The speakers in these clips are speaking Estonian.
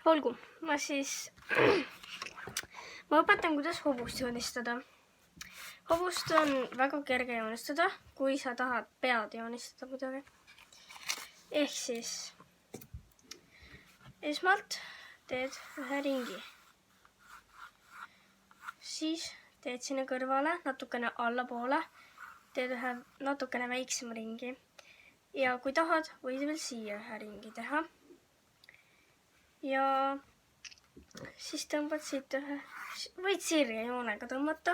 olgu, ma õpetan, kuidas hobust joonistada. Hobust on väga kerge joonistada, kui sa tahad pead joonistada muidugi. Ehk siis esmalt teed ühe ringi. Siis teed sinna kõrvale natukene allapoole, teed ühe natukene väiksema ringi. Ja kui tahad, võid veel siia ühe ringi teha. Ja siis tõmbad siit ühe, võid sirge joonega tõmmata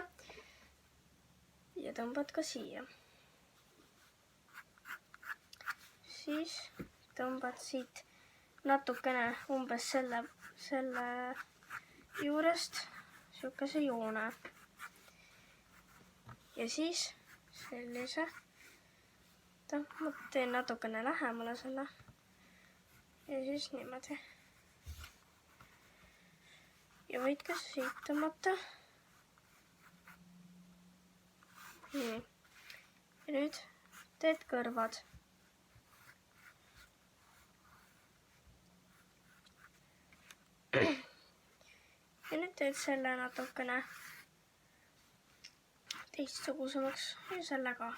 ja tõmbad ka siia. Siis tõmbad siit natukene umbes selle juurest siukese joone. Ja siis sellise, ma teen natukene lähemale selle ja siis niimoodi. Ja võid ka siit tõmmata. Nii. Ja nüüd teed kõrvad. Ja nüüd teed selle natukene teistsugusemaks ja selle ka.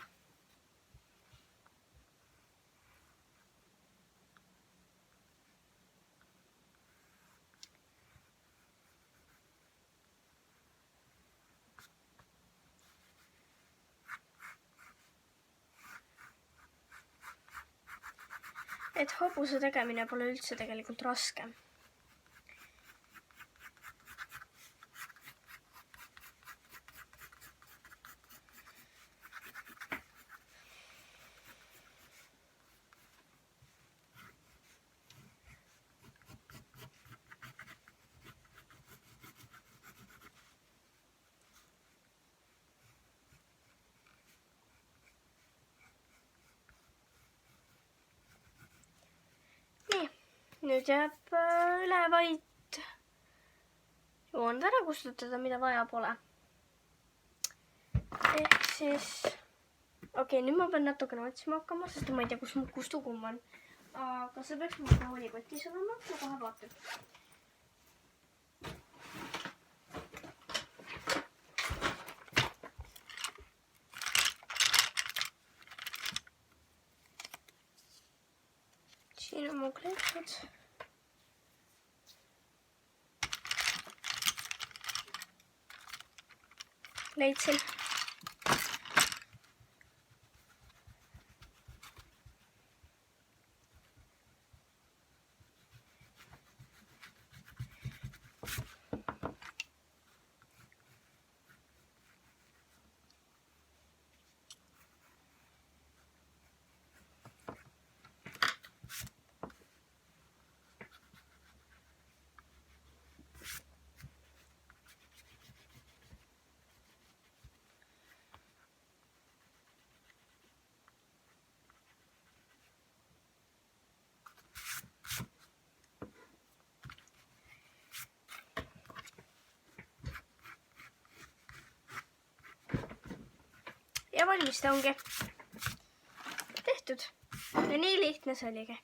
Et hobuse tegemine pole üldse tegelikult raske. Nüüd jääb üle vaid jooned ära kustutada, mida vaja pole. Ehk siis, okei, nüüd ma pean natukene otsima hakkama, sest ma ei tea, kus mu kustukumm on. Aga see peaks mu kroonipotis olema, ma kohe vaatan. Siin on mu kleepsud. Leidsin. Ja valmis ta ongi tehtud. Ja nii lihtne see oligi.